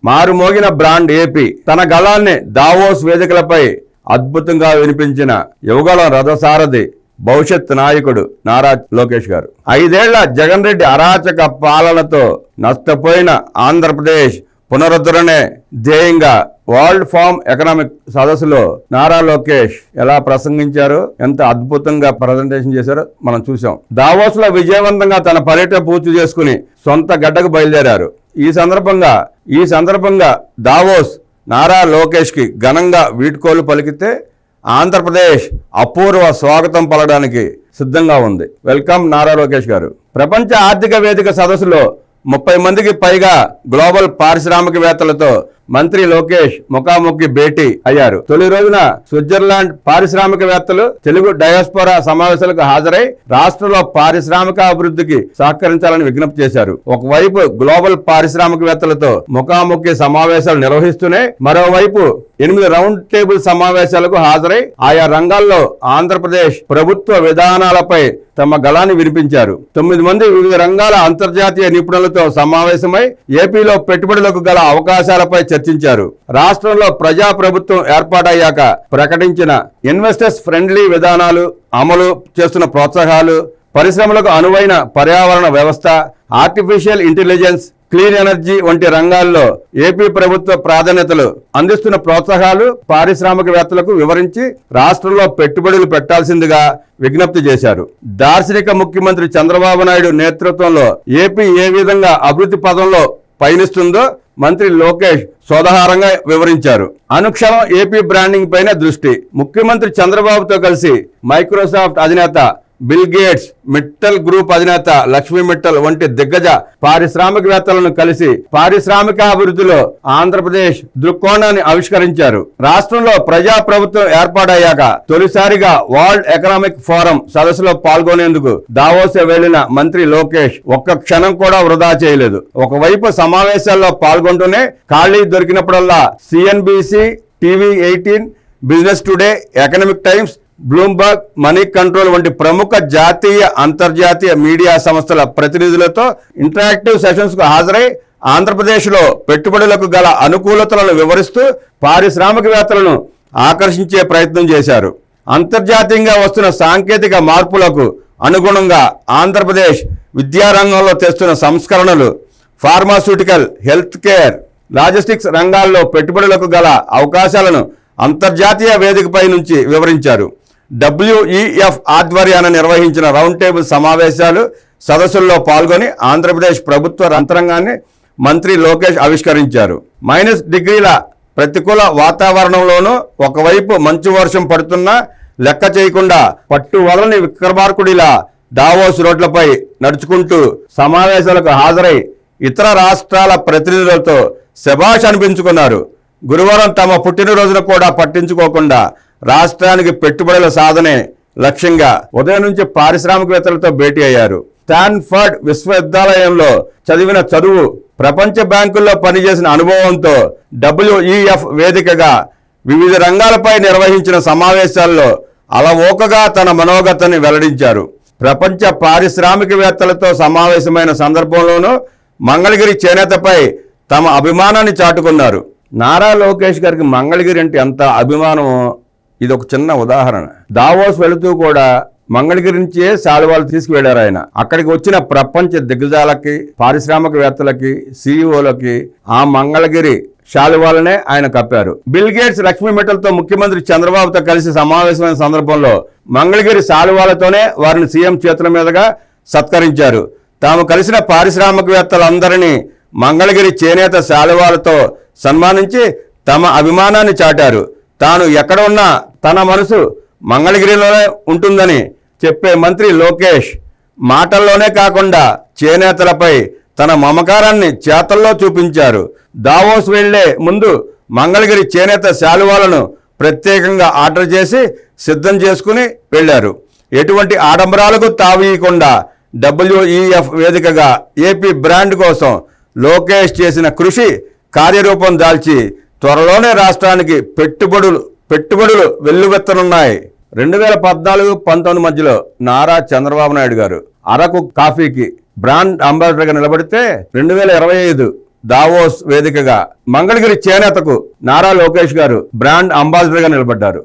మారుమోగిన brand AP తన గళాన్ని Davos వేదికలపై అద్భుతంగా వినిపించిన యువగళం రథసారథి భవిష్యత్ నాయకుడు నారా లోకేష్ గారు. 5 ఏళ్ల జగన్ రెడ్డి అరాచక పాలనతో నష్టపోయిన ఆంధ్రప్రదేశ్ పునరుద్ధరణే ధ్యేయంగా వరల్డ్ ఫార్మ్ ఎకనామిక్ సదస్సులో నారా లోకేష్ ఎలా ప్రసంగించారో, ఎంత అద్భుతంగా ప్రజెంటేషన్ చేశారో మనం చూసాం. దావోస్ లో విజయవంతంగా తన పర్యటన పూర్తి చేసుకుని సొంత గడ్డకు బయలుదేరారు. ఈ సందర్భంగా దావోస్ నారా లోకేష్ కి ఘనంగా వీడ్కోలు పలికితే ఆంధ్రప్రదేశ్ అపూర్వ స్వాగతం పలకడానికి సిద్ధంగా ఉంది. వెల్కమ్ నారా లోకేష్ గారు. ప్రపంచ ఆర్థిక వేదిక సదస్సులో 30 మందికి పైగా గ్లోబల్ పారిశ్రామికవేత్తలతో మంత్రి లోకేష్ ముఖాముఖి భేటీ అయ్యారు. తొలి రోజున స్విట్జర్లాండ్ పారిశ్రామికవేత్తలు తెలుగు డయాస్పోరా సమావేశాలకు హాజరై రాష్ట్రంలో పారిశ్రామిక అభివృద్ధికి సహకరించాలని విజ్ఞప్తి చేశారు. ఒకవైపు గ్లోబల్ పారిశ్రామికవేత్తలతో ముఖాముఖి సమావేశాలు నిర్వహిస్తూనే మరోవైపు 8 రౌండ్ టేబుల్ సమావేశాలకు హాజరై ఆయా రంగాల్లో ఆంధ్రప్రదేశ్ ప్రభుత్వ విధానాలపై తమ గళాన్ని వినిపించారు. 9 మంది వివిధ రంగాల అంతర్జాతీయ నిపుణులతో సమావేశమై ఏపీలో పెట్టుబడులకు గల అవకాశాలపై చర్చించారు. రాష్ట్రంలో ప్రజా ప్రభుత్వం ఏర్పాటయ్యాక ప్రకటించిన ఇన్వెస్టర్స్ ఫ్రెండ్లీ విధానాలు, అమలు చేస్తున్న ప్రోత్సాహాలు, పరిశ్రమలకు అనువైన పర్యావరణ వ్యవస్థ, ఆర్టిఫిషియల్ ఇంటెలిజెన్స్, క్లీన్ ఎనర్జీ వంటి రంగాల్లో ఏపీ ప్రభుత్వ ప్రాధాన్యతలు అందిస్తున్న ప్రోత్సాహాలు పారిశ్రామికవేత్తలకు వివరించి రాష్ట్రంలో పెట్టుబడులు పెట్టాల్సిందిగా విజ్ఞప్తి చేశారు. దార్శనిక ముఖ్యమంత్రి చంద్రబాబు నాయుడు నేతృత్వంలో ఏపీ ఏ విధంగా అభివృద్ధి పదంలో పయనిస్తుందో మంత్రి లోకేష్ సోదహారంగా వివరించారు. అనుక్షణం ఏపీ బ్రాండింగ్ పైన దృష్టి. ముఖ్యమంత్రి చంద్రబాబుతో కలిసి మైక్రోసాఫ్ట్ అధినేత బిల్ గేట్స్, మిట్టల్ గ్రూప్ అధినేత లక్ష్మీ మిట్టల్ వంటి దిగ్గజ పారిశ్రామికవేత్తలను కలిసి పారిశ్రామిక అభివృద్ధిలో ఆంధ్రప్రదేశ్ దృక్కోణాన్ని ఆవిష్కరించారు. రాష్ట్రంలో ప్రజా ప్రభుత్వం ఏర్పాటయ్యాక తొలిసారిగా వరల్డ్ ఎకనామిక్ ఫోరం సదస్సులో పాల్గొనేందుకు దావోస్ వెళ్లిన మంత్రి లోకేష్ ఒక్క క్షణం కూడా వృధా చేయలేదు. ఒకవైపు సమావేశాల్లో పాల్గొంటూనే ఖాళీ దొరికినప్పుడల్లా CNBC, TV 18, Business Today, Economic Times, Bloomberg, Moneycontrol వంటి ప్రముఖ జాతీయ అంతర్జాతీయ మీడియా సంస్థల ప్రతినిధులతో ఇంటరాక్టివ్ సెషన్స్ కు హాజరై ఆంధ్రప్రదేశ్లో పెట్టుబడులకు గల అనుకూలతలను వివరిస్తూ పారిశ్రామికవేత్తలను ఆకర్షించే ప్రయత్నం చేశారు. అంతర్జాతీయంగా వస్తున్న సాంకేతిక మార్పులకు అనుగుణంగా ఆంధ్రప్రదేశ్ విద్యారంగంలో తెస్తున్న సంస్కరణలు, ఫార్మాస్యూటికల్, హెల్త్ కేర్, లాజిస్టిక్స్ రంగాల్లో పెట్టుబడులకు గల అవకాశాలను అంతర్జాతీయ వేదికపై నుంచి వివరించారు. WEF ఆధ్వర్యాన నిర్వహించిన రౌండ్ టేబుల్ సమావేశాలు, సదస్సుల్లో పాల్గొని ఆంధ్రప్రదేశ్ ప్రభుత్వ యంత్రాంగాన్ని మంత్రి లోకేష్ ఆవిష్కరించారు. -డిగ్రీల ప్రతికూల వాతావరణంలోనూ ఒకవైపు మంచు వర్షం పడుతున్నా లెక్క చేయకుండా పట్టు వదలని విక్రమార్కుడిలా దావోస్ రోడ్లపై నడుచుకుంటూ సమావేశాలకు హాజరై ఇతర రాష్ట్రాల ప్రతినిధులతో శభాష్ అనిపించుకున్నారు. గురువారం తమ పుట్టినరోజును కూడా పట్టించుకోకుండా రాష్ట్రానికి పెట్టుబడుల సాధనే లక్ష్యంగా ఉదయం నుంచి పారిశ్రామికవేత్తలతో భేటీ అయ్యారు. స్టాన్ఫర్డ్ విశ్వవిద్యాలయంలో చదివిన చదువు, ప్రపంచ బ్యాంకుల్లో పనిచేసిన అనుభవంతో WEF వేదికగా వివిధ రంగాలపై నిర్వహించిన సమావేశాల్లో అలవోకగా తన మనోగతాన్ని వెల్లడించారు. ప్రపంచ పారిశ్రామికవేత్తలతో సమావేశమైన సందర్భంలోనూ మంగళగిరి చేనేతపై తమ అభిమానాన్ని చాటుకున్నారు. నారా లోకేష్ గారికి మంగళగిరి అంటే ఎంత అభిమానమో ఇది ఒక చిన్న ఉదాహరణ. దావోస్ వెళుతూ కూడా మంగళగిరి నుంచే శాలువాలు తీసుకువెళ్లారు ఆయన. అక్కడికి వచ్చిన ప్రపంచ దిగ్గజాలకి, పారిశ్రామికవేత్తలకి, CEOలకి ఆ మంగళగిరి శాలువాలనే ఆయన కప్పారు. బిల్ గేట్స్, లక్ష్మీ మిట్టల్తో ముఖ్యమంత్రి చంద్రబాబుతో కలిసి సమావేశమైన సందర్భంలో మంగళగిరి శాలువాలతోనే వారిని సీఎం చేతుల మీదుగా సత్కరించారు. తాము కలిసిన పారిశ్రామికవేత్తలందరినీ మంగళగిరి చేనేత శాలువాలతో సన్మానించి తమ అభిమానాన్ని చాటారు. తాను ఎక్కడ ఉన్నా తన మనసు మంగళగిరిలోనే ఉంటుందని చెప్పే మంత్రి లోకేష్ మాటల్లోనే కాకుండా చేనేతలపై తన మమకారాన్ని చేతల్లో చూపించారు. దావోస్ వెళ్లే ముందు మంగళగిరి చేనేత శాలువాలను ప్రత్యేకంగా ఆర్డర్ చేసి సిద్ధం చేసుకుని వెళ్లారు. ఎటువంటి ఆడంబరాలకు తావీయకుండా WEF వేదికగా ఏపీ బ్రాండ్ కోసం లోకేష్ చేసిన కృషి కార్యరూపం దాల్చి త్వరలోనే రాష్ట్రానికి పెట్టుబడులు వెల్లువెత్తనున్నాయి. 2014-19 మధ్యలో నారా చంద్రబాబు నాయుడు గారు అరకు కాఫీకి బ్రాండ్ అంబాసిడర్గా నిలబడితే 2025 దావోస్ వేదికగా మంగళగిరి చేనేతకు నారా లోకేష్ గారు బ్రాండ్ అంబాసిడర్ గా నిలబడ్డారు.